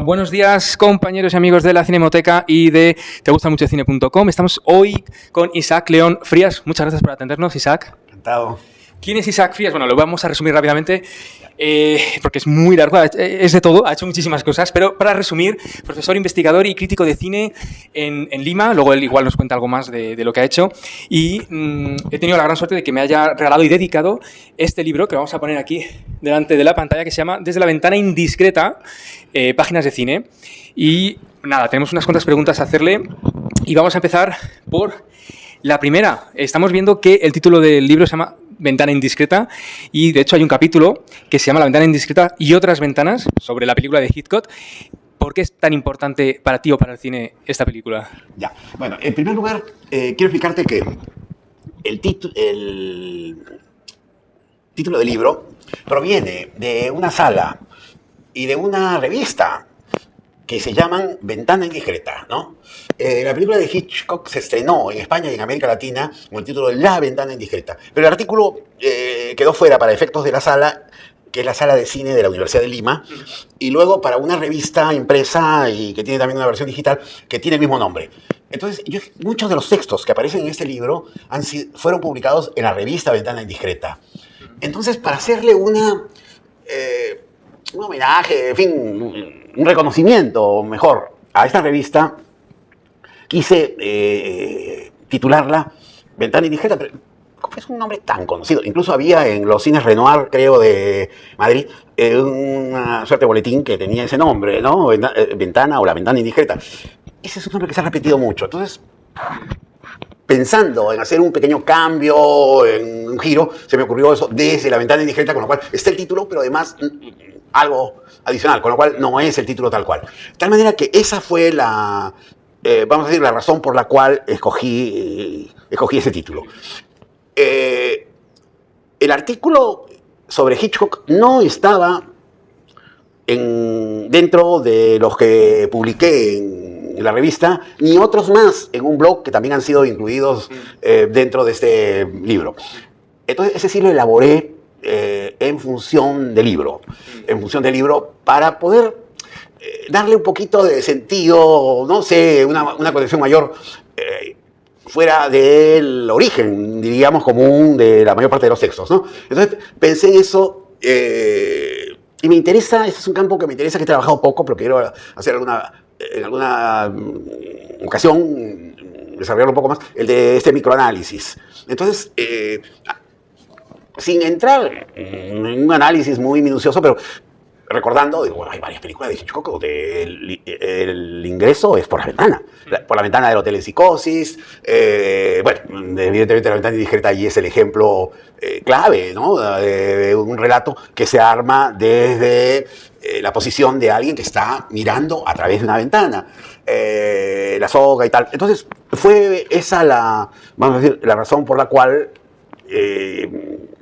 Bueno, buenos días compañeros y amigos de la Cinemoteca y de tegustamuchocine.com. Estamos hoy con Isaac León Frías. Muchas gracias por atendernos, Isaac. Encantado. ¿Quién es Isaac Frías? Bueno, lo vamos a resumir rápidamente porque es muy largo, es de todo, ha hecho muchísimas cosas, pero para resumir, profesor, investigador y crítico de cine en Lima, luego él igual nos cuenta algo más de lo que ha hecho, y he tenido la gran suerte de que me haya regalado y dedicado este libro que vamos a poner aquí delante de la pantalla, que se llama Desde la ventana indiscreta, páginas de cine. Y nada, tenemos unas cuantas preguntas a hacerle y vamos a empezar por la primera. Estamos viendo que el título del libro se llama Ventana indiscreta, y de hecho hay un capítulo que se llama La ventana indiscreta y otras ventanas, sobre la película de Hitchcock. ¿Por qué es tan importante para ti o para el cine esta película? Ya, bueno, en primer lugar, quiero explicarte que el título del libro proviene de una sala y de una revista que se llaman Ventana Indiscreta, ¿no? La película de Hitchcock se estrenó en España y en América Latina con el título de La Ventana Indiscreta. Pero el artículo quedó fuera para efectos de la sala, que es la sala de cine de la Universidad de Lima, y luego para una revista impresa y que tiene también una versión digital que tiene el mismo nombre. Entonces, muchos de los textos que aparecen en este libro fueron publicados en la revista Ventana Indiscreta. Entonces, para hacerle un homenaje, en fin, un reconocimiento mejor a esta revista, quise titularla Ventana Indiscreta, pero es un nombre tan conocido. Incluso había en los cines Renoir, creo, de Madrid, una suerte de boletín que tenía ese nombre, ¿no? Ventana o la Ventana Indiscreta. Ese es un nombre que se ha repetido mucho. Entonces, pensando en hacer un pequeño cambio, en un giro, se me ocurrió eso, Desde la Ventana Indiscreta, con lo cual está el título, pero además algo adicional, con lo cual no es el título tal cual. De tal manera que esa fue la, vamos a decir, la razón por la cual escogí ese título. El artículo sobre Hitchcock no estaba dentro de los que publiqué en la revista, ni otros más en un blog que también han sido incluidos dentro de este libro. Entonces, ese sí lo elaboré en función del libro, para poder darle un poquito de sentido, no sé, una conexión mayor fuera del origen, diríamos, común de la mayor parte de los textos, ¿no? Entonces, pensé en eso y me interesa, ese es un campo que me interesa, que he trabajado poco, pero quiero hacer en alguna ocasión, desarrollarlo un poco más, el de este microanálisis. Entonces, sin entrar en un análisis muy minucioso, pero recordando, digo, bueno, hay varias películas de Hitchcock donde el ingreso es por la ventana. Por la ventana del Hotel en Psicosis. Bueno, evidentemente la ventana indiscreta allí es el ejemplo clave, ¿no? De un relato que se arma desde la posición de alguien que está mirando a través de una ventana. La soga y tal. Entonces, fue esa vamos a decir, la razón por la cual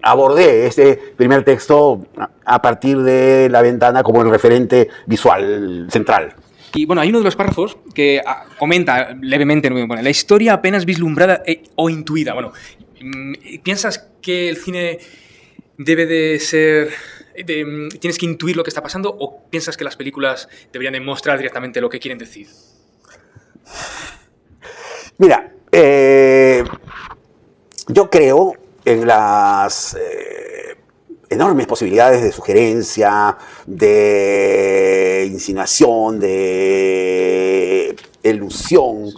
abordé este primer texto a partir de la ventana como el referente visual central. Y bueno, hay uno de los párrafos que comenta levemente, bueno, la historia apenas vislumbrada o intuida. Bueno, ¿piensas que el cine debe de ser... tienes que intuir lo que está pasando, o piensas que las películas deberían de mostrar directamente lo que quieren decir? Mira, yo creo en las enormes posibilidades de sugerencia, de insinuación, de elusión, de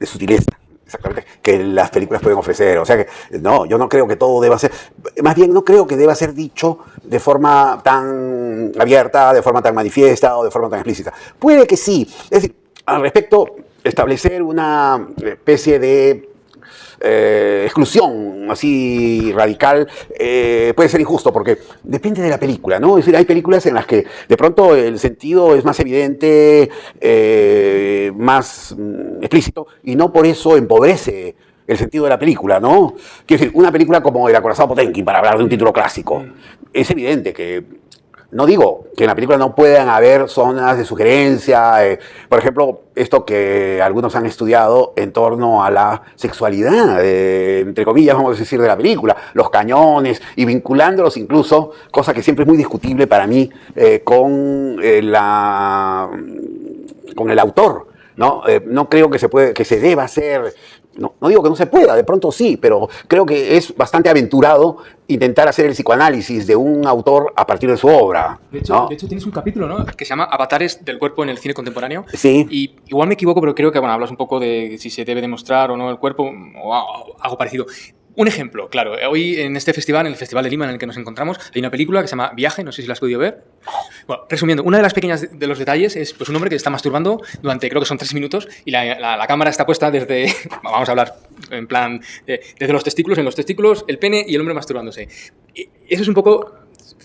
sutileza, exactamente, que las películas pueden ofrecer. O sea que, no, yo no creo que todo deba ser, más bien no creo que deba ser dicho de forma tan abierta, de forma tan manifiesta o de forma tan explícita. Puede que sí. Es decir, al respecto, establecer una especie de exclusión así radical puede ser injusto, porque depende de la película, ¿no? Es decir, hay películas en las que de pronto el sentido es más evidente, más explícito, y no por eso empobrece el sentido de la película, ¿no? Quiero decir, una película como El acorazado Potemkin, para hablar de un título clásico, es evidente que No digo que en la película no puedan haber zonas de sugerencia, por ejemplo, esto que algunos han estudiado en torno a la sexualidad, entre comillas, vamos a decir, de la película, los cañones, y vinculándolos incluso, cosa que siempre es muy discutible para mí, con el autor. No, no creo que se deba hacer. No digo que no se pueda, de pronto sí, pero creo que es bastante aventurado intentar hacer el psicoanálisis de un autor a partir de su obra. De hecho, ¿no? Tienes un capítulo, ¿no?, que se llama Avatares del cuerpo en el cine contemporáneo. Sí. Y igual me equivoco, pero creo que hablas un poco de si se debe demostrar o no el cuerpo o algo parecido. Un ejemplo, claro, hoy en este festival, en el Festival de Lima en el que nos encontramos, hay una película que se llama Viaje, no sé si la has podido ver. Bueno, resumiendo, una de las pequeñas de los detalles es pues, un hombre que está masturbando durante, creo que son 3 minutos, y la cámara está puesta desde, vamos a hablar en plan, desde los testículos, en los testículos, el pene y el hombre masturbándose. Eso es un poco...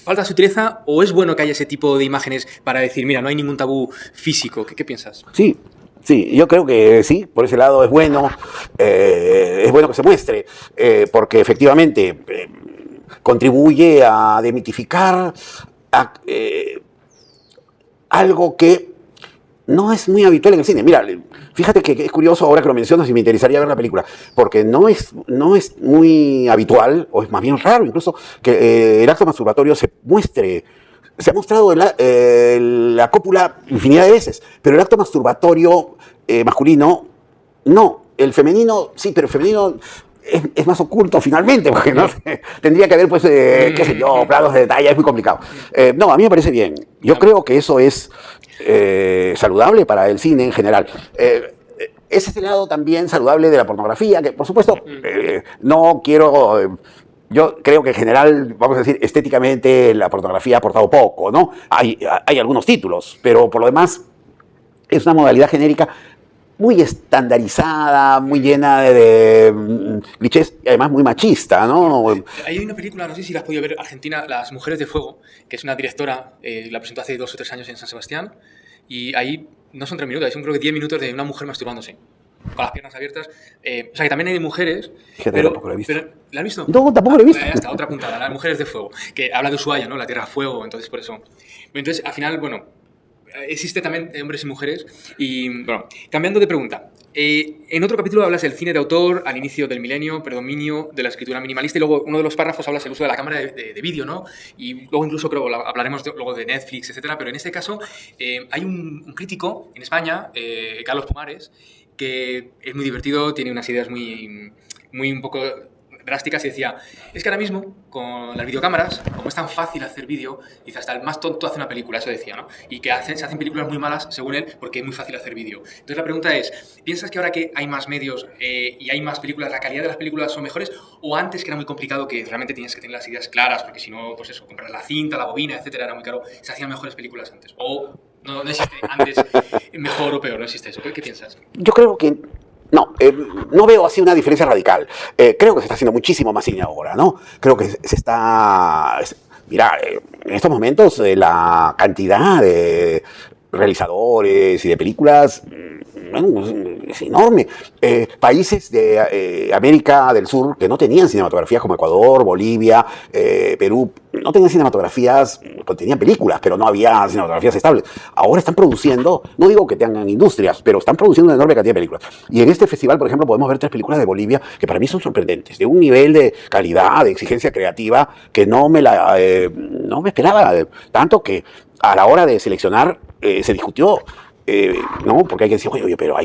¿Falta sutileza o es bueno que haya ese tipo de imágenes para decir, mira, no hay ningún tabú físico? ¿Qué piensas? Sí. Sí, yo creo que sí, por ese lado es bueno que se muestre, porque efectivamente contribuye a demitificar algo que no es muy habitual en el cine. Mira, fíjate que es curioso ahora que lo mencionas y me interesaría ver la película, porque no es muy habitual, o es más bien raro incluso, que el acto masturbatorio se muestre. Se ha mostrado la cópula infinidad de veces, pero el acto masturbatorio masculino, no. El femenino, sí, pero el femenino es más oculto finalmente, porque no tendría que haber, pues, qué sé yo, planos de detalle, es muy complicado. No, a mí me parece bien. Yo creo que eso es saludable para el cine en general. Ese es el lado también saludable de la pornografía, que por supuesto no quiero... Yo creo que en general, vamos a decir, estéticamente la pornografía ha aportado poco, ¿no? Hay algunos títulos, pero por lo demás es una modalidad genérica muy estandarizada, muy llena de clichés y además muy machista, ¿no? Hay una película, no sé si la has podido ver, Argentina, Las Mujeres de Fuego, que es una directora, la presentó hace 2 o 3 años en San Sebastián, y ahí no son 3 minutos, ahí son creo que 10 minutos de una mujer masturbándose, con las piernas abiertas. O sea, que también hay de mujeres. Fíjate, pero, tampoco lo he visto. ¿La has visto? No, tampoco lo he visto. Ya está, otra puntada, Las Mujeres de Fuego, que habla de Ushuaia, ¿no? La Tierra Fuego, entonces por eso. Entonces, al final, bueno, existe también hombres y mujeres. Y, bueno, cambiando de pregunta. En otro capítulo hablas del cine de autor al inicio del milenio, predominio de la escritura minimalista, y luego uno de los párrafos hablas del uso de la cámara de vídeo, ¿no? Y luego incluso creo hablaremos luego de Netflix, etcétera. Pero en este caso hay un crítico en España, Carlos Pumares, que es muy divertido, tiene unas ideas muy un poco drásticas, y decía, es que ahora mismo con las videocámaras, como es tan fácil hacer vídeo, dice, hasta el más tonto hace una película, eso decía, ¿no? Y que se hacen películas muy malas, según él, porque es muy fácil hacer vídeo. Entonces la pregunta es, ¿piensas que ahora que hay más medios y hay más películas, la calidad de las películas son mejores, o antes que era muy complicado, que realmente tenías que tener las ideas claras, porque si no, pues eso, comprar la cinta, la bobina, etcétera, era muy caro, se hacían mejores películas antes? O no existe antes mejor o peor, no existe eso. ¿Qué piensas? Yo creo que no veo así una diferencia radical. Creo que se está haciendo muchísimo más cine ahora, ¿no? Creo que se está... Mira, en estos momentos la cantidad de realizadores y de películas, bueno, es enorme. Países de América del Sur que no tenían cinematografías, como Ecuador, Bolivia, Perú, no tenían cinematografías, tenían películas, pero no había cinematografías estables. Ahora están produciendo, no digo que tengan industrias, pero están produciendo una enorme cantidad de películas. Y en este festival, por ejemplo, podemos ver 3 películas de Bolivia que para mí son sorprendentes, de un nivel de calidad, de exigencia creativa que no me esperaba. Tanto que a la hora de seleccionar se discutió, ¿no? Porque hay que decir, oye, pero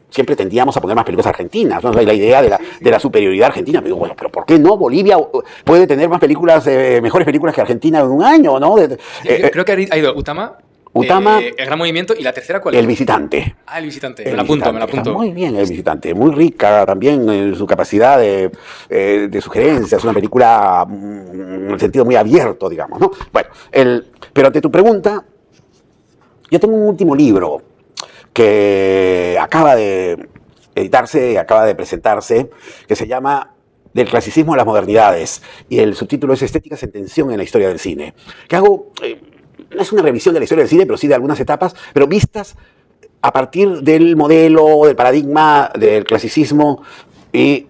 siempre tendíamos a poner más películas argentinas, ¿no? O sea, la idea de la superioridad argentina. Pero bueno, pero ¿por qué no? Bolivia puede tener más películas, mejores películas que Argentina en un año, ¿no? Creo que ha ido Utama, El Gran Movimiento, y la tercera, ¿cuál es? El Visitante. El Visitante. Me la apunto. Está muy bien El Visitante, muy rica también en su capacidad de sugerencia. Es una película en el sentido muy abierto, digamos, ¿no? Bueno, pero ante tu pregunta, yo tengo un último libro que acaba de editarse, acaba de presentarse, que se llama Del clasicismo a las modernidades, y el subtítulo es Estéticas en tensión en la historia del cine, que hago, no es una revisión de la historia del cine, pero sí de algunas etapas, pero vistas a partir del modelo, del paradigma del clasicismo, y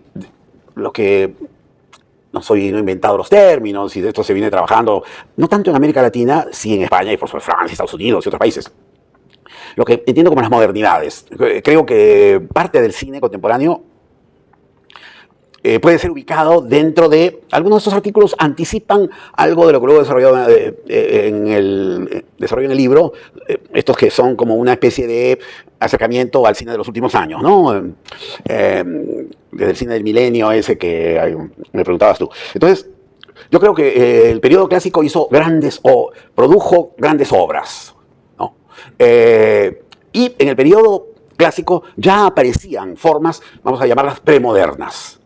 lo que no he inventado los términos y de esto se viene trabajando, no tanto en América Latina, sí en España y por supuesto Francia, Estados Unidos y otros países. Lo que entiendo como las modernidades. Creo que parte del cine contemporáneo puede ser ubicado dentro de algunos de estos artículos, anticipan algo de lo que luego desarrollado en el libro, estos que son como una especie de acercamiento al cine de los últimos años, ¿no? Desde el cine del milenio ese que me preguntabas tú. Entonces, yo creo que el periodo clásico produjo grandes obras, ¿no? Y en el periodo clásico ya aparecían formas, vamos a llamarlas premodernas.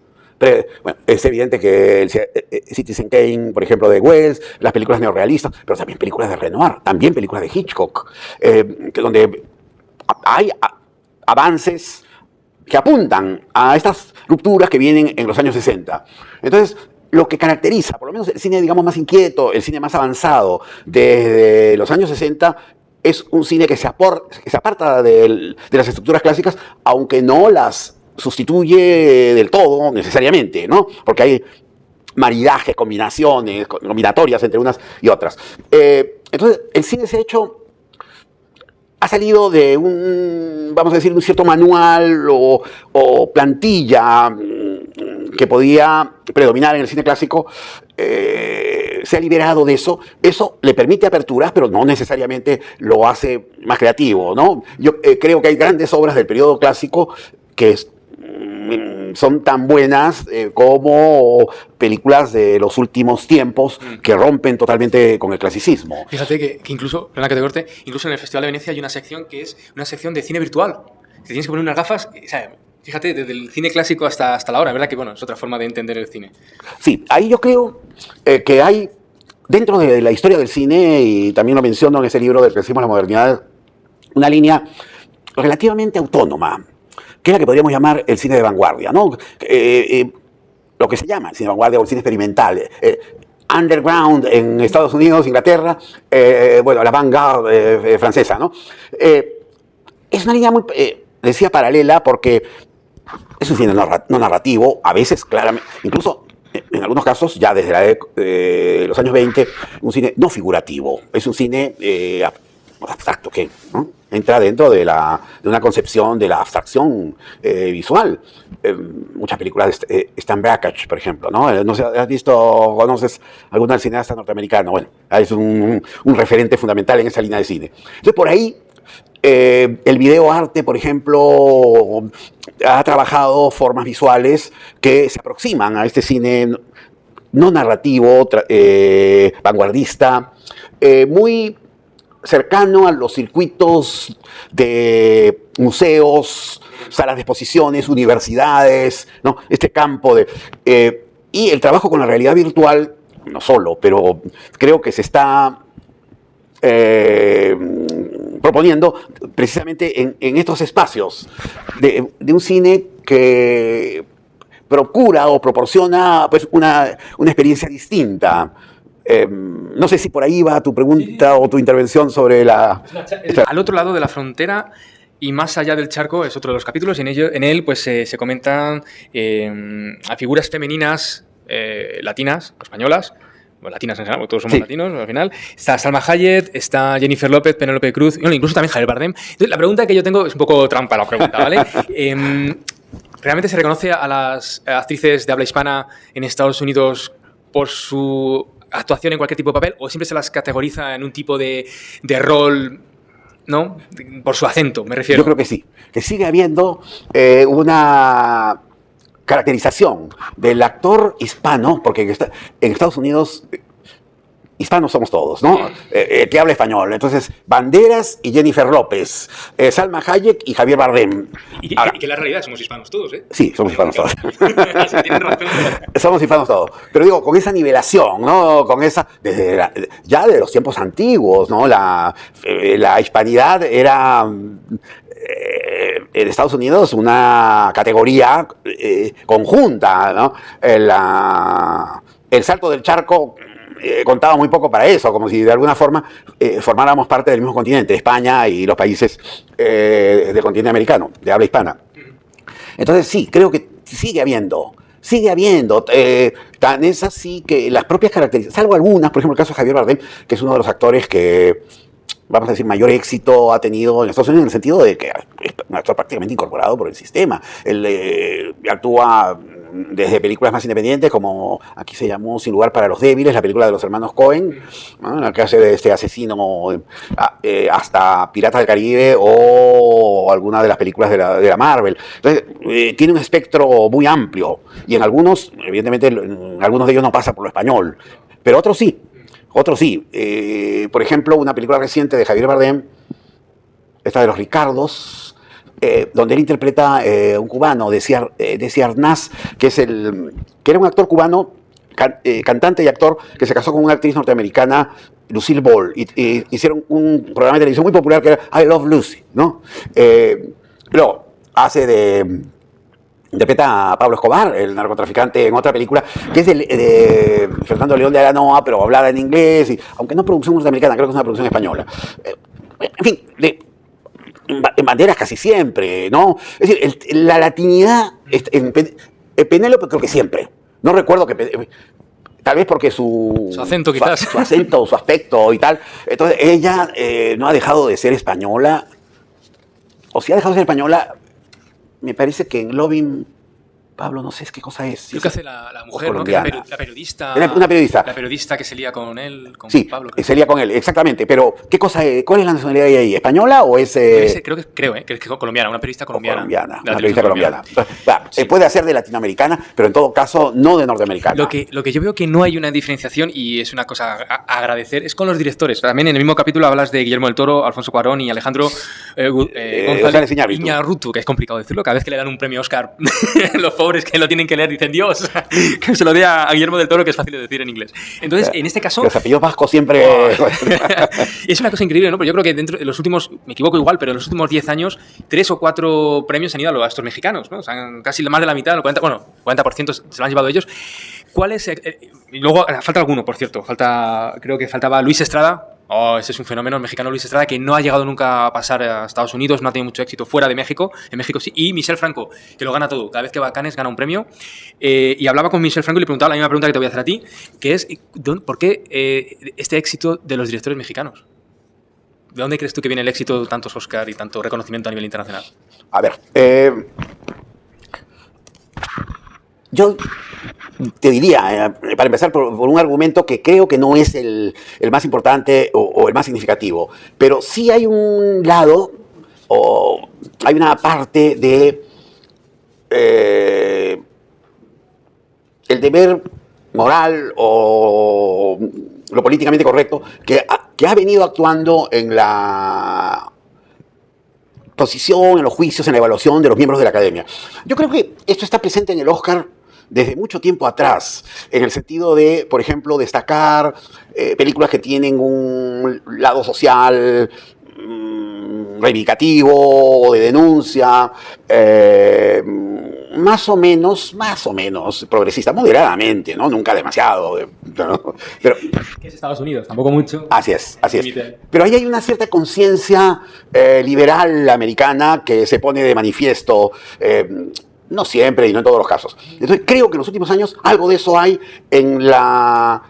Bueno, es evidente que el Citizen Kane, por ejemplo, de Wells, las películas neorrealistas, pero también películas de Renoir, también películas de Hitchcock, donde hay avances que apuntan a estas rupturas que vienen en los años 60. Entonces, lo que caracteriza, por lo menos el cine, digamos, más inquieto, el cine más avanzado desde los años 60, es un cine que se aparta de las estructuras clásicas, aunque no las sustituye del todo necesariamente, ¿no? Porque hay maridajes, combinatorias entre unas y otras. Entonces, el cine ha salido de vamos a decir, un cierto manual o plantilla que podía predominar en el cine clásico, se ha liberado de eso. Eso le permite aperturas, pero no necesariamente lo hace más creativo, ¿no? Yo creo que hay grandes obras del periodo clásico que son tan buenas como películas de los últimos tiempos que rompen totalmente con el clasicismo. Fíjate que incluso, perdona que te corte, incluso en el Festival de Venecia hay una sección que es una sección de cine virtual. Te tienes que poner unas gafas, o sea, fíjate, desde el cine clásico hasta la hora, ¿verdad? Que bueno, es otra forma de entender el cine. Sí, ahí yo creo que hay, dentro de la historia del cine, y también lo menciono en ese libro del Clasicismo a la Modernidad, una línea relativamente autónoma, que es la que podríamos llamar el cine de vanguardia, ¿no? Lo que se llama el cine de vanguardia o el cine experimental. Underground en Estados Unidos, Inglaterra, bueno, la vanguardia francesa, ¿no? Es una línea muy, decía, paralela, porque es un cine no narrativo, a veces claramente, incluso en algunos casos, ya desde los años 20, un cine no figurativo, es un cine abstracto, que ¿no? entra dentro de una concepción de la abstracción visual. Muchas películas de Stan Brakhage, por ejemplo, ¿no? No sé, conoces algún cineasta norteamericano? Bueno, es un referente fundamental en esa línea de cine. Entonces, por ahí, el videoarte, por ejemplo, ha trabajado formas visuales que se aproximan a este cine no narrativo, vanguardista, muy cercano a los circuitos de museos, salas de exposiciones, universidades, ¿no? Este campo y el trabajo con la realidad virtual, no solo, pero creo que se está proponiendo precisamente en estos espacios de un cine que procura o proporciona pues, una experiencia distinta. No sé si por ahí va tu pregunta o tu intervención sobre Al otro lado de la frontera y más allá del charco es otro de los capítulos, y en él pues, se comentan a figuras femeninas latinas o españolas, bueno, latinas en general, porque todos somos latinos al final. Está Salma Hayek, está Jennifer López, Penélope Cruz, bueno, incluso también Javier Bardem. Entonces, la pregunta que yo tengo es un poco trampa la pregunta, ¿vale? ¿Realmente se reconoce a las actrices de habla hispana en Estados Unidos por su actuación en cualquier tipo de papel, o siempre se las categoriza en un tipo de rol, ¿no? Por su acento, me refiero. Yo creo que sí, que sigue habiendo una caracterización del actor hispano, porque en Estados Unidos hispanos somos todos, ¿no? Que habla español. Entonces, Banderas y Jennifer López, Salma Hayek y Javier Bardem. Y que en la realidad somos hispanos todos, ¿eh? Sí, somos hispanos todos. Tienen razón. Somos hispanos todos. Pero digo, con esa nivelación, ¿no? Con esa, ya de los tiempos antiguos, ¿no? La hispanidad era en Estados Unidos una categoría conjunta, ¿no? El salto del charco contaba muy poco para eso, como si de alguna forma formáramos parte del mismo continente, España y los países del continente americano, de habla hispana. Entonces sí, creo que sigue habiendo Sigue habiendo. Tan es así que las propias características, salvo algunas, por ejemplo el caso de Javier Bardem, que es uno de los actores que, vamos a decir, mayor éxito ha tenido en Estados Unidos, en el sentido de que es un actor prácticamente incorporado por el sistema. Él actúa desde películas más independientes, como aquí se llamó Sin lugar para los débiles, la película de los hermanos Coen, ¿no? La que hace de este asesino, hasta Piratas del Caribe o alguna de las películas de la Marvel. Entonces, tiene un espectro muy amplio, y en algunos, evidentemente, en algunos de ellos no pasa por lo español, pero otros sí. Otros sí. Por ejemplo, una película reciente de Javier Bardem, esta de Los Ricardos, donde él interpreta un cubano, Desi Arnaz, que era un actor cubano, cantante y actor, que se casó con una actriz norteamericana, Lucille Ball, y hicieron un programa de televisión muy popular que era I Love Lucy, ¿no? Luego hace interpreta a Pablo Escobar, el narcotraficante, en otra película, que es de Fernando León de Aranoa, pero hablada en inglés, aunque no es producción norteamericana, creo que es una producción española. En fin, en banderas casi siempre, ¿no? Es decir, la latinidad, en Penélope creo que siempre. No recuerdo que... Tal vez porque su acento, quizás. Su acento, su aspecto y tal. Entonces, ella no ha dejado de ser española. O si ha dejado de ser española, me parece que en Loving, Pablo, no sé qué cosa es. Creo que hace la mujer, ¿no? La periodista. Una periodista. La periodista que se lía con él, con sí, Pablo. Se lía con él, exactamente. Pero, ¿qué cosa es? ¿Cuál es la nacionalidad de ahí? ¿Española o es...? Creo que es colombiana, una periodista colombiana. Una periodista colombiana. Sí. Puede ser de latinoamericana, pero en todo caso no de norteamericana. Lo que yo veo que no hay una diferenciación, y es una cosa a agradecer, es con los directores. También en el mismo capítulo hablas de Guillermo del Toro, Alfonso Cuarón y Alejandro González Iñárritu, que es complicado decirlo. Cada vez que le dan un premio Oscar, los pobres que lo tienen que leer dicen Dios, que se lo dé a Guillermo del Toro, que es fácil de decir en inglés. Entonces, en este caso... Los apellidos vascos siempre... Es una cosa increíble, ¿no? Pero yo creo que dentro de los últimos, me equivoco igual, pero en los últimos 10 años, 3 o 4 premios han ido a estos mexicanos, ¿no? O sea, casi más de la mitad, el 40% se lo han llevado ellos. ¿Cuál es...? Y luego falta alguno, por cierto. Creo que faltaba Luis Estrada. Ese es un fenómeno, el mexicano Luis Estrada, que no ha llegado nunca a pasar a Estados Unidos, no ha tenido mucho éxito fuera de México. En México sí. Y Michel Franco, que lo gana todo. Cada vez que va a Cannes gana un premio. Y hablaba con Michel Franco y le preguntaba la misma pregunta que te voy a hacer a ti, que es, ¿por qué este éxito de los directores mexicanos? ¿De dónde crees tú que viene el éxito de tantos Oscar y tanto reconocimiento a nivel internacional? A ver, yo te diría, para empezar, por un argumento que creo que no es el más importante o el más significativo, pero sí hay un lado, o hay una parte de el deber moral o lo políticamente correcto que ha venido actuando en la posición, en los juicios, en la evaluación de los miembros de la academia. Yo creo que esto está presente en el Oscar desde mucho tiempo atrás, en el sentido de, por ejemplo, destacar películas que tienen un lado social reivindicativo, de denuncia, más o menos progresista, moderadamente, ¿no? Nunca demasiado. ¿No? Pero, que es Estados Unidos, tampoco mucho. Así es. Pero ahí hay una cierta conciencia liberal americana que se pone de manifiesto, no siempre y no en todos los casos. Entonces creo que en los últimos años algo de eso hay en la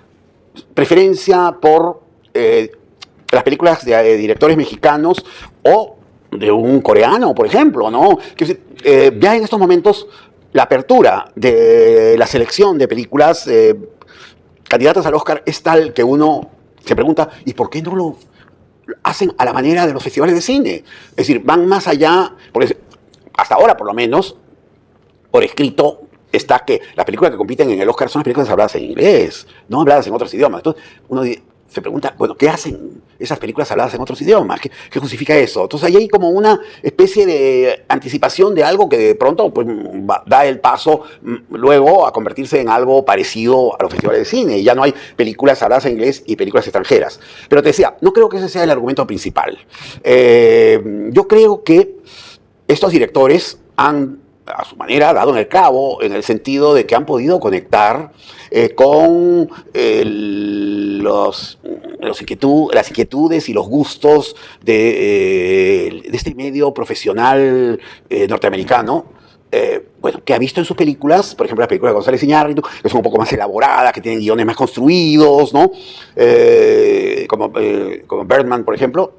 preferencia por las películas de directores mexicanos o de un coreano, por ejemplo, ¿no? Ya en estos momentos la apertura de la selección de películas candidatas al Oscar es tal que uno se pregunta, ¿y por qué no lo hacen a la manera de los festivales de cine? Es decir, van más allá, porque hasta ahora por lo menos, por escrito, está que las películas que compiten en el Oscar son las películas habladas en inglés, no habladas en otros idiomas. Entonces uno se pregunta, bueno, ¿qué hacen esas películas habladas en otros idiomas? ¿Qué justifica eso? Entonces ahí hay como una especie de anticipación de algo que de pronto pues, da el paso luego a convertirse en algo parecido a los festivales de cine. Y ya no hay películas habladas en inglés y películas extranjeras. Pero te decía, no creo que ese sea el argumento principal. Yo creo que estos directores han, a su manera, dado en el clavo, en el sentido de que han podido conectar con las inquietudes y los gustos de este medio profesional norteamericano, bueno, que ha visto en sus películas, por ejemplo, las películas de González Iñárritu, que son un poco más elaboradas, que tienen guiones más construidos, ¿no? Como Birdman, por ejemplo,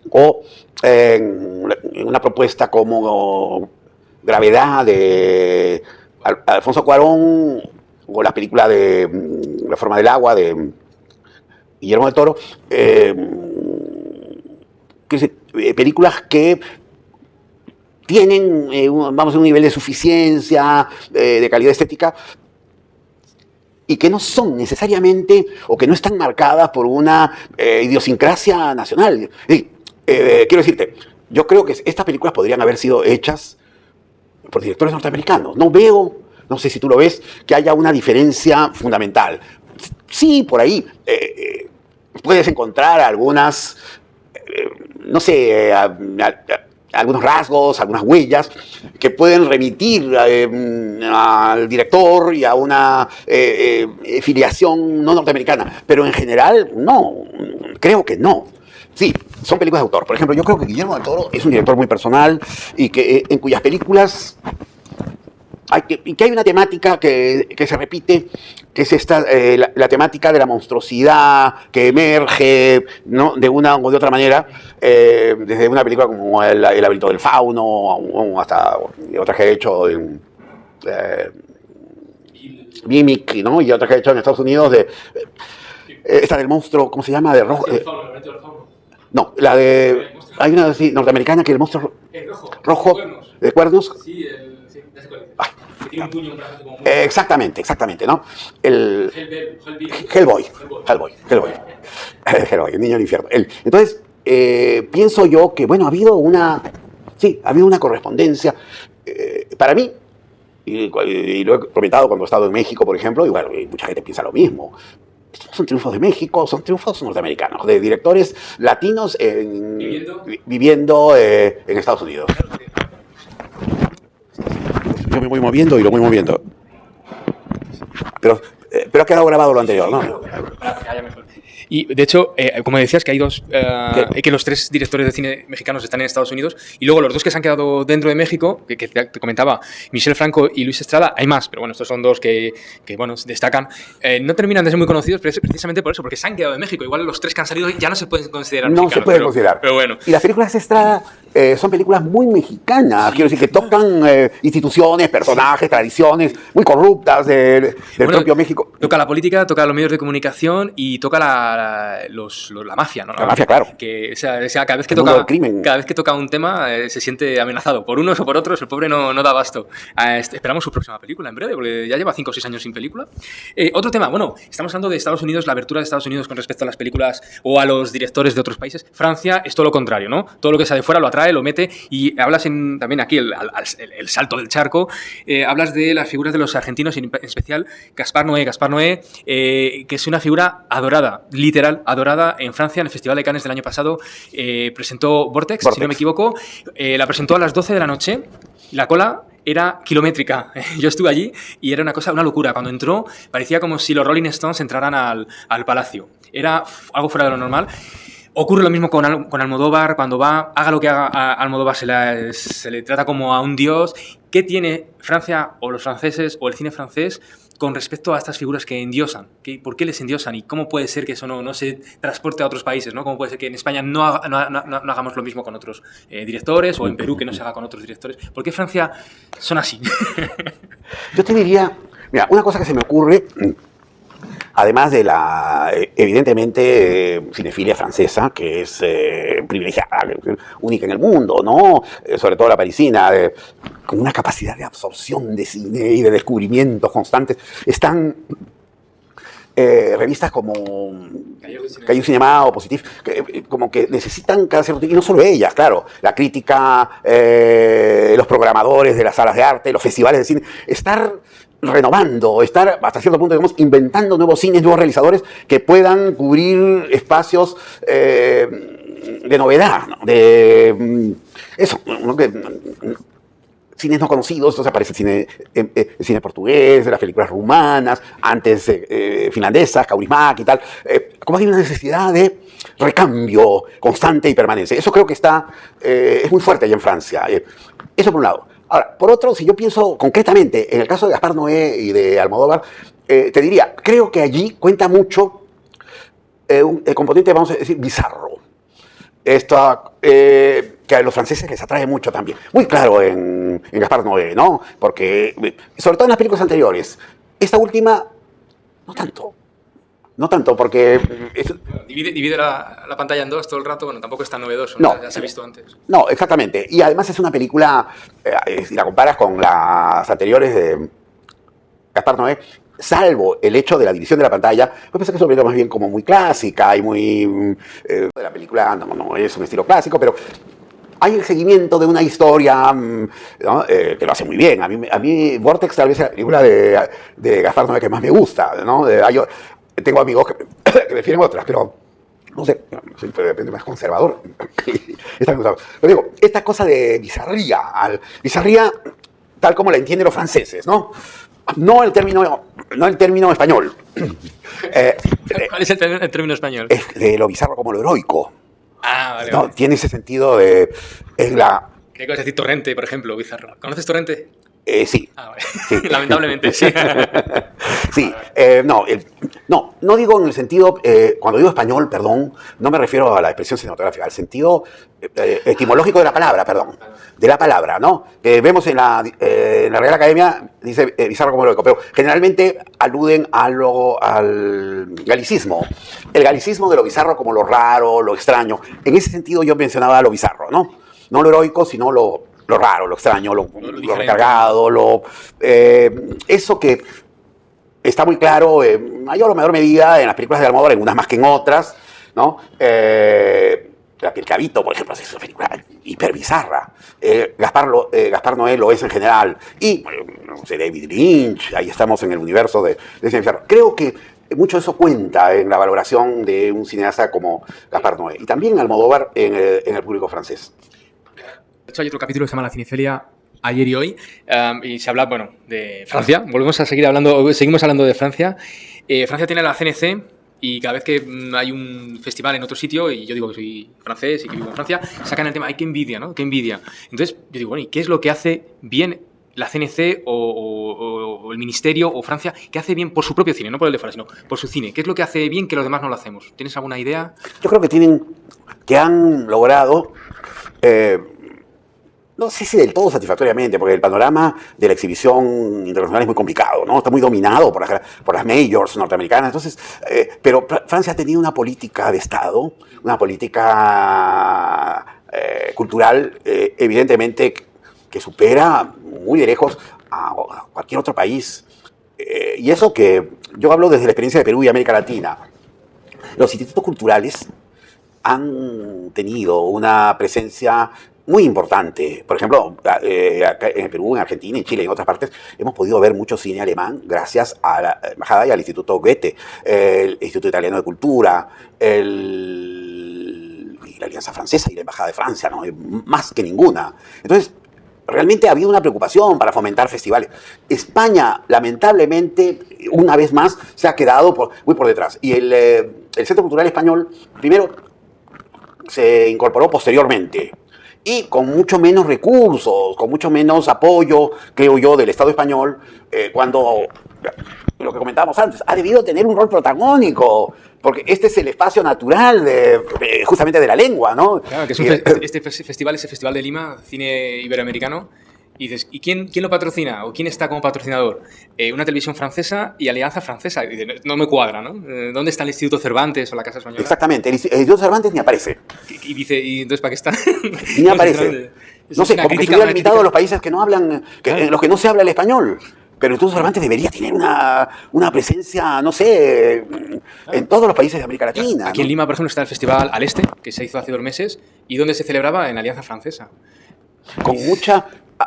o en una propuesta como Gravedad de Alfonso Cuarón, o la película de La forma del agua de Guillermo del Toro, películas que tienen, vamos a un nivel de suficiencia, de calidad estética, y que no son necesariamente, o que no están marcadas por una idiosincrasia nacional. Quiero decirte, yo creo que estas películas podrían haber sido hechas por directores norteamericanos. No veo, no sé si tú lo ves, que haya una diferencia fundamental. Sí, por ahí puedes encontrar algunas, no sé, algunos rasgos, algunas huellas que pueden remitir al director y a una filiación no norteamericana. Pero en general, no, creo que no. Sí, son películas de autor. Por ejemplo, yo creo que Guillermo del Toro es un director muy personal y que en cuyas películas hay una temática que se repite, que es esta, la temática de la monstruosidad que emerge, ¿no?, de una o de otra manera, desde una película como El laberinto del fauno, o hasta otras que he hecho en Mimic, ¿no?, y otras que he hecho en Estados Unidos, esta del monstruo, ¿cómo se llama? De rojo. No, la de... Hay una así, norteamericana, que el monstruo rojo de cuernos. Sí, ya sé cuál es. Que tiene un puño, un brazo como muy... Exactamente, ¿no? Hellboy, el niño del infierno. Entonces, pienso yo que, bueno, ha habido una correspondencia. Para mí, y lo he comentado cuando he estado en México, por ejemplo, y bueno, mucha gente piensa lo mismo. Estos son triunfos de México, son triunfos norteamericanos, de directores latinos viviendo en Estados Unidos. Yo me voy moviendo y lo voy moviendo. Pero ha quedado grabado lo anterior, ¿no? Y, de hecho, como decías, que hay dos, que los 3 directores de cine mexicanos están en Estados Unidos, y luego los 2 que se han quedado dentro de México, que te comentaba, Michel Franco y Luis Estrada, hay más, pero bueno, estos son 2 que bueno, destacan. No terminan de ser muy conocidos, pero es precisamente por eso, porque se han quedado en México. Igual los 3 que han salido ya no se pueden considerar mexicanos. No se pueden considerar. Pero bueno. Y las películas de Estrada son películas muy mexicanas, quiero decir, que tocan instituciones, personajes, tradiciones muy corruptas del propio México. Toca la política, toca los medios de comunicación y toca la mafia, ¿no? La mafia, claro. Que, o sea, cada vez que toca un tema se siente amenazado por unos o por otros. El pobre no da abasto. Esperamos su próxima película en breve, porque ya lleva 5 o 6 años sin película. Otro tema, bueno, estamos hablando de Estados Unidos, la abertura de Estados Unidos con respecto a las películas o a los directores de otros países. Francia es todo lo contrario, ¿no? Todo lo que sea de fuera lo atrae, lo mete, y hablas también aquí el salto del charco. Hablas de las figuras de los argentinos, en especial Gaspar Noé, que es una figura adorada, literal, adorada en Francia. En el Festival de Cannes del año pasado presentó Vortex, si no me equivoco. La presentó a las 12 de la noche. La cola era kilométrica. Yo estuve allí y era una locura. Cuando entró parecía como si los Rolling Stones entraran al palacio. Era algo fuera de lo normal. Ocurre lo mismo con Almodóvar. Cuando haga lo que haga a Almodóvar, se le trata como a un dios. ¿Qué tiene Francia o los franceses o el cine francés con respecto a estas figuras que endiosan? ¿Por qué les endiosan? ¿Y cómo puede ser que eso no se transporte a otros países, ¿no? ¿Cómo puede ser que en España no hagamos lo mismo con otros directores, o en Perú que no se haga con otros directores? ¿Por qué Francia son así? Yo te diría, mira, una cosa que se me ocurre, además de la, evidentemente, cinefilia francesa, que es privilegiada, única en el mundo, ¿no? Sobre todo la parisina, con una capacidad de absorción de cine y de descubrimientos constantes. Están revistas como Cahiers Cinema o Positif, como que necesitan cada cierto tiempo, y no solo ellas, claro, la crítica, los programadores de las salas de arte, los festivales de cine, estar renovando, estar hasta cierto punto, digamos, inventando nuevos cines, nuevos realizadores que puedan cubrir espacios de novedad, ¿no? De eso, ¿no? Cines no conocidos. Entonces aparece el cine portugués, las películas rumanas, antes finlandesas, Kaurismäki y tal. Como hay una necesidad de recambio constante y permanente. Eso creo que es muy fuerte allá en Francia. Eso por un lado. Ahora, por otro, si yo pienso concretamente en el caso de Gaspar Noé y de Almodóvar, te diría, creo que allí cuenta mucho el componente, vamos a decir, bizarro. Que a los franceses les atrae mucho también. Muy claro en Gaspar Noé, ¿no? Porque, sobre todo en las películas anteriores, esta última, no tanto. No tanto, porque... Divide la pantalla en dos todo el rato, bueno, tampoco es tan novedoso, no, ya se ha visto antes. No, exactamente. Y además es una película, si la comparas con las anteriores de Gaspar Noé, salvo el hecho de la división de la pantalla, pues pienso que es una película más bien como muy clásica y muy... la película no es un estilo clásico, pero hay el seguimiento de una historia, ¿no? Que lo hace muy bien. A mí Vortex tal vez es la película de Gaspar Noé que más me gusta, ¿no? Yo tengo amigos que prefieren otras, pero no sé, soy de repente más conservador. Pero digo, esta cosa de bizarría tal como la entienden los franceses, ¿no? No el término español. ¿Cuál es el término español? Es de lo bizarro como lo heroico. Ah, vale. No, vale. tiene ese sentido de... Creía que ibas a decir Torrente, por ejemplo, bizarro. ¿Conoces Torrente? Sí. Ah, vale. Sí. Lamentablemente, sí. Sí, no digo en el sentido, cuando digo español, perdón, no me refiero a la expresión cinematográfica, al sentido etimológico de la palabra, perdón, de la palabra, ¿no? Que vemos en la Real Academia, dice bizarro como heroico, pero generalmente aluden al galicismo, el galicismo de lo bizarro como lo raro, lo extraño. En ese sentido yo mencionaba lo bizarro, ¿no? No lo heroico, sino lo raro, lo extraño, lo recargado, eso que está muy claro en mayor o menor medida en las películas de Almodóvar, en unas más que en otras, ¿no? La Piel Cabito, por ejemplo, es una película hiper bizarra. Gaspar Noé lo es en general. Y, no sé, David Lynch, ahí estamos en el universo de cine bizarro. Creo que mucho de eso cuenta en la valoración de un cineasta como Gaspar Noé. Y también Almodóvar en el público francés. De hecho, hay otro capítulo que se llama La Cinefelia ayer y hoy, y se habla, bueno, de Francia. Seguimos hablando de Francia. Francia tiene la CNC y cada vez que hay un festival en otro sitio, y yo digo que soy francés y que vivo en Francia, sacan el tema, ¡ay, qué envidia!, ¿no? ¡Qué envidia! Entonces, yo digo, bueno, ¿y qué es lo que hace bien la CNC o el Ministerio o Francia, que hace bien por su propio cine, no por el de fuera, sino por su cine? ¿Qué es lo que hace bien que los demás no lo hacemos? ¿Tienes alguna idea? Yo creo que han logrado... no sé si del todo satisfactoriamente, porque el panorama de la exhibición internacional es muy complicado, ¿no? Está muy dominado por las majors norteamericanas. Entonces, pero Francia ha tenido una política de Estado, una política cultural, evidentemente, que supera muy de lejos a cualquier otro país. Y eso que yo hablo desde la experiencia de Perú y América Latina. Los institutos culturales han tenido una presencia muy importante. Por ejemplo, acá en Perú, en Argentina, en Chile y en otras partes, hemos podido ver mucho cine alemán gracias a la embajada y al Instituto Goethe, el Instituto Italiano de Cultura, y la Alianza Francesa y la Embajada de Francia, ¿no? Más que ninguna. Entonces, realmente ha habido una preocupación para fomentar festivales. España, lamentablemente, una vez más, se ha quedado muy por detrás. Y el Centro Cultural Español, primero, se incorporó posteriormente. Y con mucho menos recursos, con mucho menos apoyo, creo yo, del Estado español, cuando, lo que comentábamos antes, ha debido tener un rol protagónico, porque este es el espacio natural justamente de la lengua, ¿no? Claro, que este festival es el Festival de Lima, cine iberoamericano. Y dices, ¿y quién lo patrocina? ¿O quién está como patrocinador? Una televisión francesa y Alianza Francesa. Y dices, no me cuadra, ¿no? ¿Dónde está el Instituto Cervantes o la Casa Española? Exactamente, el Instituto Cervantes ni aparece. Y dice, ¿y entonces para qué está? Ni aparece. No sé, como que estuviera limitado a los países que no hablan, en los que no se habla el español. Pero el Instituto Cervantes debería tener una presencia, no sé, en todos los países de América Latina. Aquí en Lima, por ejemplo, está el Festival Al Este, que se hizo hace 2 meses, y donde se celebraba en Alianza Francesa.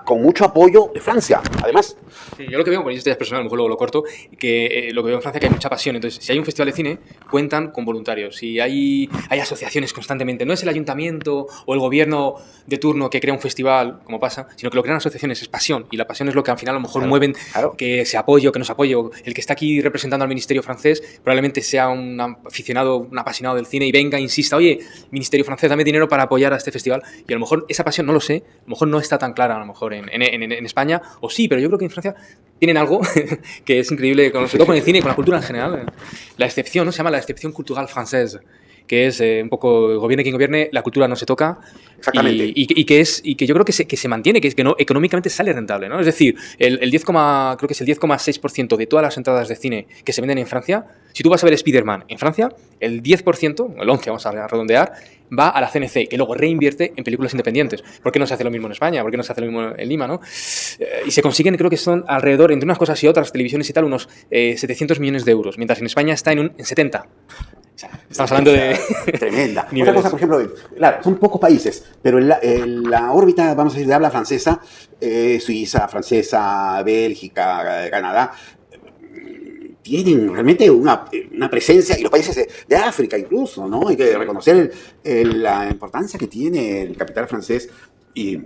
Con mucho apoyo de Francia, además. Sí, yo lo que veo, por esto ya es personal, a lo mejor luego lo corto, que lo que veo en Francia es que hay mucha pasión. Entonces, si hay un festival de cine, cuentan con voluntarios. Si hay asociaciones constantemente, no es el ayuntamiento o el gobierno de turno que crea un festival, como pasa, sino que lo crean asociaciones, es pasión. Y la pasión es lo que al final a lo mejor mueven, que se apoye o que no se apoye. El que está aquí representando al Ministerio francés probablemente sea un aficionado, un apasionado del cine y venga, insista, oye, Ministerio francés, dame dinero para apoyar a este festival. Y a lo mejor esa pasión, no lo sé, a lo mejor no está tan clara, a lo mejor mejor en España, o sí, pero yo creo que en Francia tienen algo que es increíble, sobre todo con el cine y con la cultura en general. La excepción, ¿no? Se llama la excepción cultural française, que es un poco, gobierne quien gobierne, la cultura no se toca. Exactamente. Y que yo creo que se mantiene, que no, económicamente sale rentable, ¿no? Es decir, creo que es el 10,6% de todas las entradas de cine que se venden en Francia. Si tú vas a ver Spider-Man en Francia, el 10%, el 11% vamos a redondear, va a la CNC, que luego reinvierte en películas independientes. ¿Por qué no se hace lo mismo en España? ¿Por qué no se hace lo mismo en Lima, no? Y se consiguen, creo que son alrededor, entre unas cosas y otras, televisiones y tal, unos 700 millones de euros, mientras en España está en 70. Estamos hablando de... Tremenda. niveles. Otra cosa, por ejemplo, claro, son pocos países, pero en la órbita, vamos a decir, de habla francesa, Suiza, francesa, Bélgica, Canadá, tienen realmente una presencia, y los países de África incluso, ¿no? Hay que reconocer la importancia que tiene el capital francés y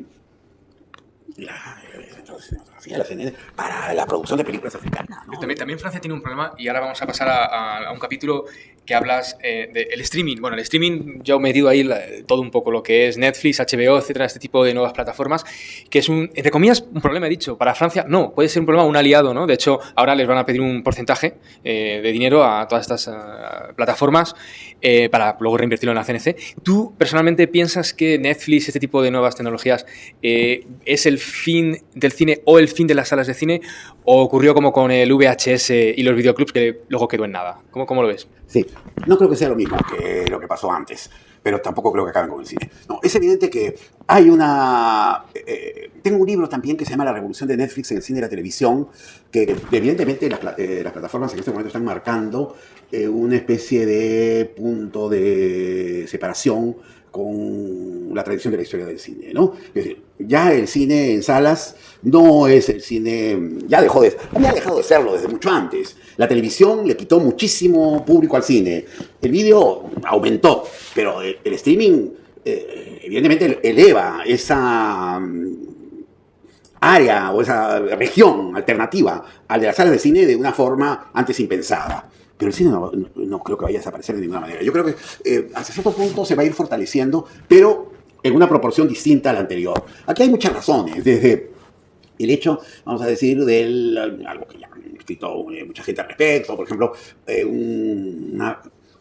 la CNN para la producción de películas africanas, ¿no? También Francia tiene un problema, y ahora vamos a pasar a un capítulo que hablas del streaming. Bueno, el streaming, yo he metido ahí todo un poco lo que es Netflix, HBO, etcétera, este tipo de nuevas plataformas, que es entre comillas, un problema, he dicho. Para Francia, no, puede ser un problema, un aliado, ¿no? De hecho, ahora les van a pedir un porcentaje de dinero a todas estas plataformas para luego reinvertirlo en la CNC. ¿Tú personalmente piensas que Netflix, este tipo de nuevas tecnologías, es el fin del cine o el fin de las salas de cine, o ocurrió como con el VHS y los videoclubs que luego quedó en nada? ¿Cómo lo ves? Sí, no creo que sea lo mismo que lo que pasó antes, pero tampoco creo que acaben con el cine. No, es evidente que hay tengo un libro también que se llama La revolución de Netflix en el cine y la televisión, que evidentemente las plataformas en este momento están marcando una especie de punto de separación con la tradición de la historia del cine, ¿no? Es decir, ya el cine en salas no es el cine, ya había dejado de serlo desde mucho antes. La televisión le quitó muchísimo público al cine. El vídeo aumentó, pero el streaming evidentemente eleva esa área o esa región alternativa al de las salas de cine de una forma antes impensada. Pero el cine no creo que vaya a desaparecer de ninguna manera. Yo creo que hasta cierto punto se va a ir fortaleciendo, pero en una proporción distinta a la anterior. Aquí hay muchas razones, desde el hecho, vamos a decir, algo que ya han escrito mucha gente al respecto, por ejemplo, un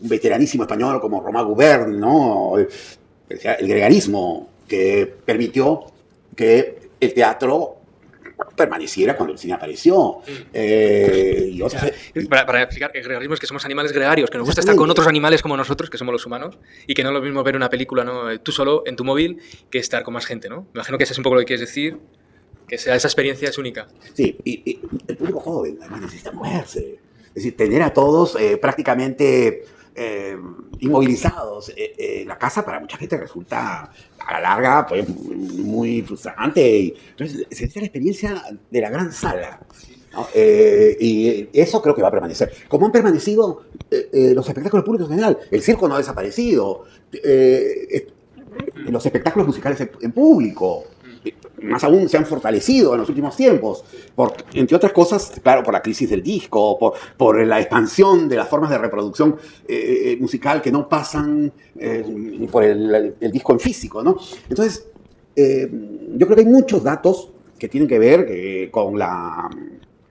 veteranísimo español como Román Gubern, ¿no? El gregarismo que permitió que el teatro permaneciera cuando el cine apareció. Para explicar, el gregarismo es que somos animales gregarios, que nos gusta estar con otros animales como nosotros, que somos los humanos, y que no es lo mismo ver una película, ¿no? Tú solo en tu móvil que estar con más gente, ¿no? Me imagino que eso es un poco lo que quieres decir, que esa experiencia es única. Sí, y el público joven además necesita moverse. Es decir, tener a todos prácticamente inmovilizados en la casa para mucha gente resulta a la larga pues, muy frustrante. Entonces, se necesita la experiencia de la gran sala, ¿no? Y eso creo que va a permanecer. Como han permanecido los espectáculos públicos en general. El circo no ha desaparecido. Los espectáculos musicales en público, más aún, se han fortalecido en los últimos tiempos, entre otras cosas, claro, por la crisis del disco, por la expansión de las formas de reproducción musical que no pasan por el disco en físico, ¿no? Entonces, yo creo que hay muchos datos que tienen que ver con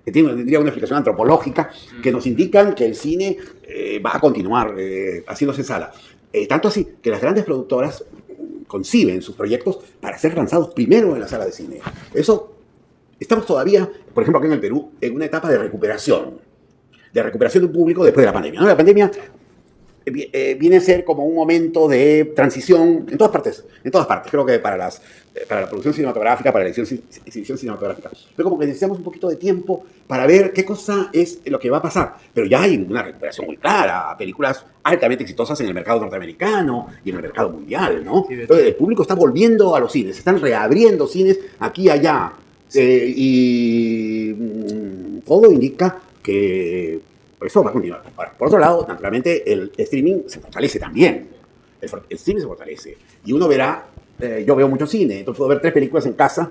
que tendría una explicación antropológica, que nos indican que el cine va a continuar haciéndose en sala. Tanto así que las grandes productoras conciben sus proyectos para ser lanzados primero en la sala de cine. Estamos todavía, por ejemplo, aquí en el Perú, en una etapa de recuperación de un público después de la pandemia, ¿no? La pandemia viene a ser como un momento de transición en todas partes. Creo que para la producción cinematográfica, para la exhibición cinematográfica. Pero como que necesitamos un poquito de tiempo para ver qué cosa es lo que va a pasar. Pero ya hay una recuperación muy clara, películas altamente exitosas en el mercado norteamericano y en el mercado mundial, ¿no? Entonces el público está volviendo a los cines, están reabriendo cines aquí y allá. Y todo indica que eso va a continuar. Ahora, por otro lado, naturalmente, el streaming se fortalece también. El cine se fortalece. Y uno verá, yo veo mucho cine, entonces puedo ver 3 películas en casa,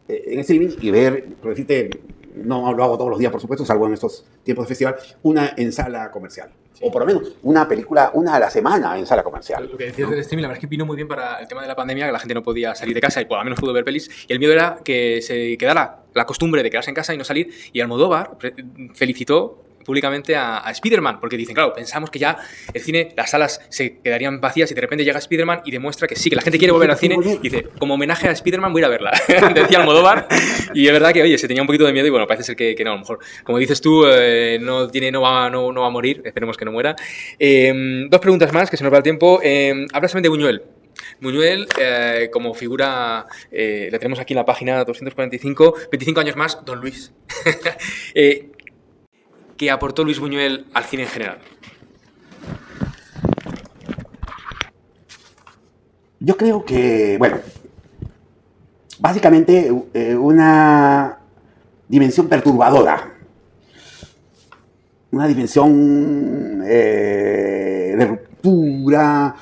en streaming, y ver, por decirte, no lo hago todos los días, por supuesto, salvo en estos tiempos de festival, una en sala comercial. Sí. O por lo menos una película, una a la semana en sala comercial. Lo que decías del streaming, la verdad es que vino muy bien para el tema de la pandemia, que la gente no podía salir de casa y por lo menos pudo ver pelis. Y el miedo era que se quedara la costumbre de quedarse en casa y no salir. Y Almodóvar felicitó públicamente a Spider-Man, porque dicen, claro, pensamos que ya el cine, las salas se quedarían vacías y de repente llega Spider-Man y demuestra que sí, que la gente quiere volver al cine. Y dice, como homenaje a Spider-Man voy a ir a verla, decía Almodóvar. Y es verdad que, oye, se tenía un poquito de miedo y bueno, parece ser que no, a lo mejor, como dices tú, no va a morir, esperemos que no muera. Dos preguntas más, que se nos va el tiempo. Hablas también de Buñuel. Buñuel, como figura, la tenemos aquí en la página 245, 25 años más, Don Luis. ¿Qué aportó Luis Buñuel al cine en general? Yo creo que, bueno, básicamente una dimensión perturbadora, una dimensión de ruptura,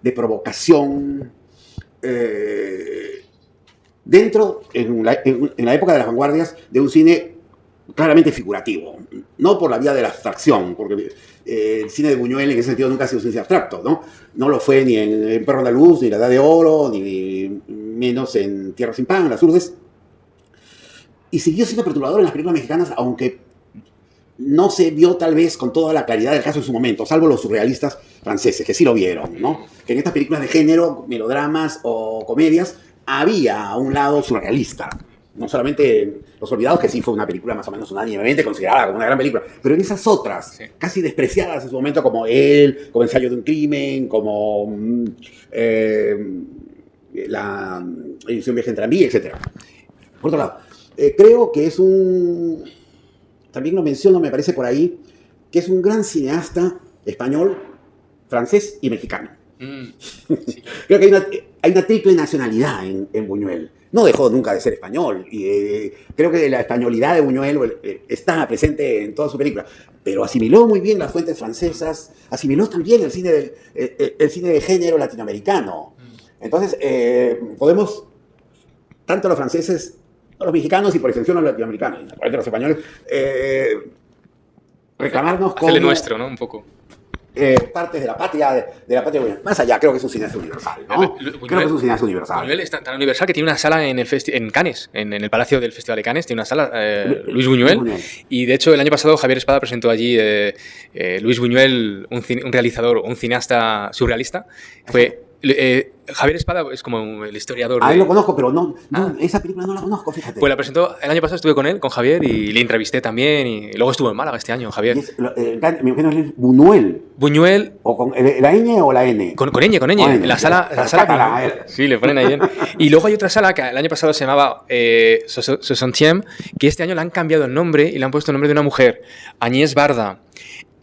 de provocación, dentro, en la época de las vanguardias, de un cine claramente figurativo, no por la vía de la abstracción, porque el cine de Buñuel en ese sentido nunca ha sido un cine abstracto, ¿no? No lo fue ni en Perro Andaluz, ni La Edad de Oro, ni menos en Tierra sin Pan, Las Urdes. Y siguió siendo perturbador en las películas mexicanas, aunque no se vio tal vez con toda la claridad del caso en su momento, salvo los surrealistas franceses, que sí lo vieron, ¿no? Que en estas películas de género, melodramas o comedias, había un lado surrealista. No solamente Los Olvidados, que sí fue una película más o menos unánimemente considerada como una gran película, pero en esas otras, sí, casi despreciadas en su momento, como Él, como Ensayo de un crimen, como La edición Viaje en Tranvía, etc. Por otro lado, creo que es un... También lo menciono, me parece por ahí, que es un gran cineasta español, francés y mexicano. Sí. Creo que hay una triple nacionalidad en Buñuel. No dejó nunca de ser español. Y creo que la españolidad de Buñuel está presente en toda su película. Pero asimiló muy bien las fuentes francesas, asimiló también el cine de género latinoamericano. Entonces, podemos, tanto los franceses, los mexicanos y por extensión los latinoamericanos, y por los españoles, reclamarnos como... Hacerle nuestro, ¿no? Un poco. Partes de la patria Buñuel. Más allá, creo que es un cineasta universal, ¿no? Creo que es un cineasta universal. Buñuel es tan universal que tiene una sala en Cannes, en el Palacio del Festival de Cannes, tiene una sala Luis Buñuel. Y de hecho, el año pasado Javier Espada presentó allí Luis Buñuel, un realizador, un cineasta surrealista. Fue... Javier Espada es como el historiador. Lo conozco, pero no, esa película no la conozco, fíjate. Pues la presentó, el año pasado estuve con él, con Javier, y le entrevisté también, y luego estuvo en Málaga este año, Javier. Me imagino es Buñuel. Buñuel. ¿O con la ñ o la n? Con ñ. En la sala. Sí, le ponen ahí. Y luego hay otra sala que el año pasado se llamaba Soixantième, que este año le han cambiado el nombre y le han puesto el nombre de una mujer, Agnès Varda.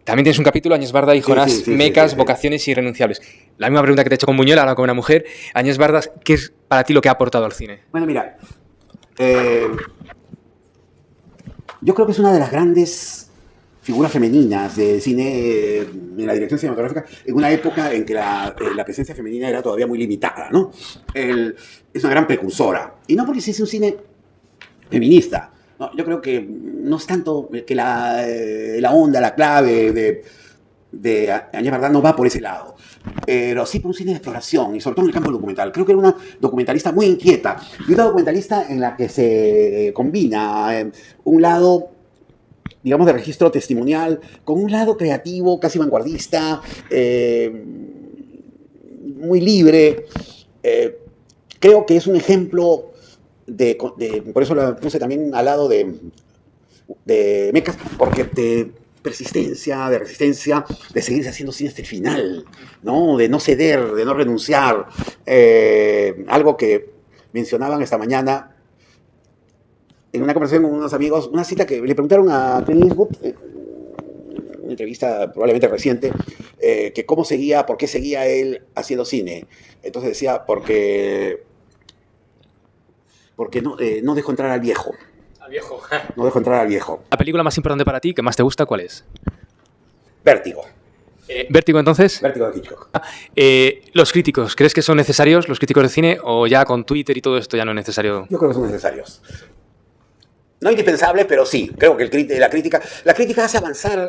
También tienes un capítulo, Agnès Varda y Jonás Mecas, vocaciones irrenunciables. La misma pregunta que te he hecho con Buñuel, ahora con una mujer. Agnès Varda, ¿qué es para ti lo que ha aportado al cine? Bueno, mira, yo creo que es una de las grandes figuras femeninas del cine en la dirección cinematográfica, en una época en que la presencia femenina era todavía muy limitada, ¿no? Es una gran precursora. Y no porque sea un cine feminista. No, yo creo que no es tanto que la onda, la clave de Agnès Varda no va por ese lado, pero sí por un cine de exploración y sobre todo en el campo documental. Creo que era una documentalista muy inquieta y una documentalista en la que se combina un lado, digamos, de registro testimonial con un lado creativo, casi vanguardista, muy libre. Creo que es un ejemplo por eso la puse también al lado de Mecas, porque de persistencia, de resistencia, de seguirse haciendo cine hasta el final, ¿no? De no ceder, de no renunciar. Algo que mencionaban esta mañana en una conversación con unos amigos, una cita que le preguntaron a Clint Eastwood, una entrevista probablemente reciente, que cómo seguía, por qué seguía él haciendo cine. Entonces decía, porque no dejo entrar al viejo. Al viejo. No dejo entrar al viejo. ¿La película más importante para ti, que más te gusta, cuál es? Vértigo. ¿Vértigo, entonces? Vértigo de Hitchcock. ¿Los críticos, crees que son necesarios, los críticos de cine, o ya con Twitter y todo esto ya no es necesario? Yo creo que son necesarios. No indispensable, pero sí. Creo que la crítica hace avanzar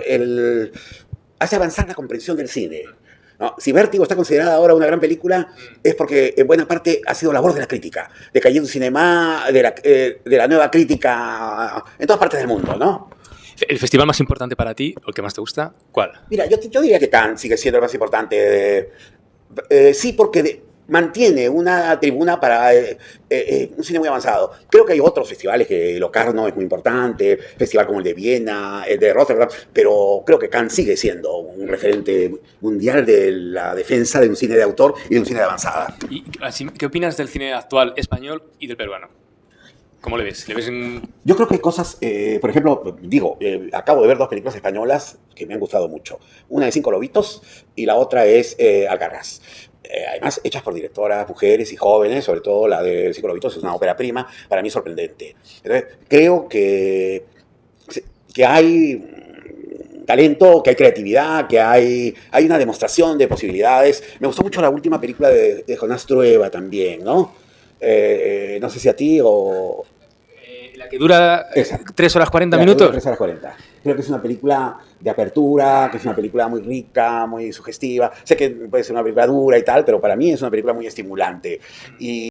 la comprensión del cine. ¿No? Si Vértigo está considerada ahora una gran película, es porque en buena parte ha sido labor de la crítica, de Cayendo Cinema, de la nueva crítica en todas partes del mundo, ¿no? ¿El festival más importante para ti, o el que más te gusta, cuál? Mira, yo diría que Cannes sigue siendo el más importante. Sí, porque mantiene una tribuna para un cine muy avanzado. Creo que hay otros festivales, que Locarno es muy importante, festival como el de Viena, el de Rotterdam, pero creo que Cannes sigue siendo un referente mundial de la defensa de un cine de autor y de un cine de avanzada. ¿Y qué opinas del cine actual español y del peruano? ¿Cómo le ves? Yo creo que hay cosas, por ejemplo, acabo de ver 2 películas españolas que me han gustado mucho. Una de 5 lobitos y la otra es Alcarrás. Además, hechas por directoras, mujeres y jóvenes, sobre todo la de 5 lobitos es una ópera prima, para mí sorprendente. Entonces, creo que hay talento, que hay creatividad, que hay una demostración de posibilidades. Me gustó mucho la última película de Jonás Trueba también, ¿no? No sé si a ti o... La que dura 3 horas 40 La minutos. 3 horas 40. Creo que es una película de apertura, que es una película muy rica, muy sugestiva. Sé que puede ser una película dura y tal, pero para mí es una película muy estimulante. Y